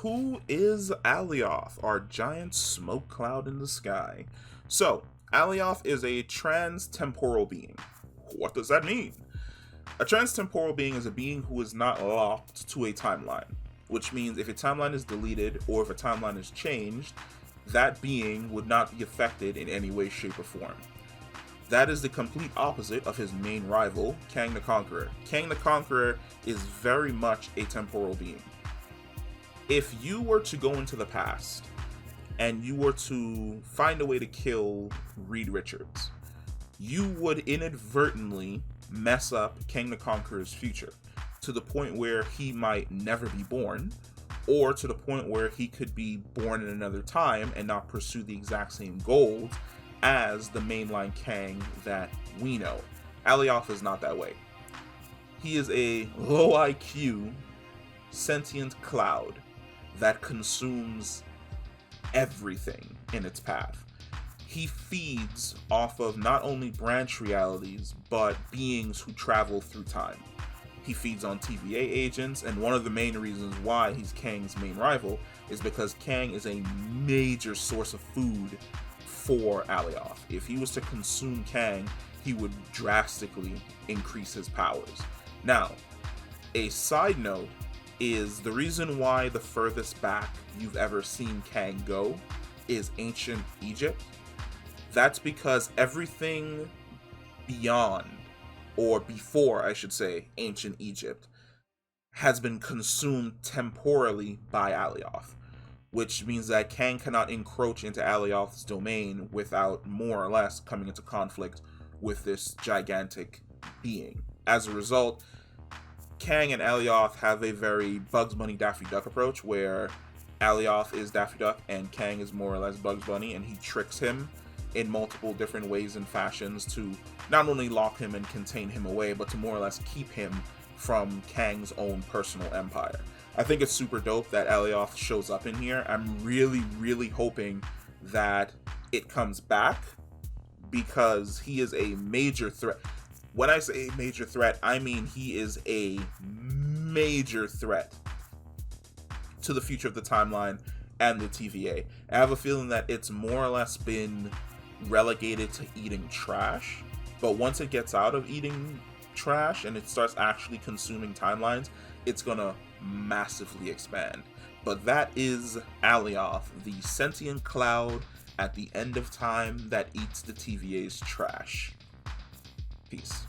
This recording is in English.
who is Alioth, our giant smoke cloud in the sky? So, Alioth is a trans-temporal being. What does that mean? A trans-temporal being is a being who is not locked to a timeline, which means if a timeline is deleted or if a timeline is changed, that being would not be affected in any way, shape, or form. That is the complete opposite of his main rival, Kang the Conqueror. Kang the Conqueror is very much a temporal being. If you were to go into the past and you were to find a way to kill Reed Richards, you would inadvertently mess up Kang the Conqueror's future to the point where he might never be born, or to the point where he could be born in another time and not pursue the exact same goals as the mainline Kang that we know. Alioth is not that way. He is a low IQ, sentient cloud that consumes everything in its path. He feeds off of not only branch realities, but beings who travel through time. He feeds on TVA agents, and one of the main reasons why he's Kang's main rival is because Kang is a major source of food for Alioth. If he was to consume Kang, he would drastically increase his powers. Now, a side note is the reason why the furthest back you've ever seen Kang go is ancient Egypt. That's because everything beyond, or before I should say, ancient Egypt has been consumed temporally by Alioth, which means that Kang cannot encroach into Alioth's domain without more or less coming into conflict with this gigantic being. As a result, Kang and Alioth have a very Bugs Bunny Daffy Duck approach, where Alioth is Daffy Duck and Kang is more or less Bugs Bunny, and he tricks him in multiple different ways and fashions to not only lock him and contain him away, but to more or less keep him from Kang's own personal empire. I think it's super dope that Alioth shows up in here. I'm really hoping that it comes back, because he is a major threat. When I say a major threat, I mean he is a major threat to the future of the timeline and the TVA. I have a feeling that it's more or less been relegated to eating trash, but once it gets out of eating trash and it starts actually consuming timelines, it's gonna massively expand. But that is Alioth, the sentient cloud at the end of time that eats the TVA's trash. Peace.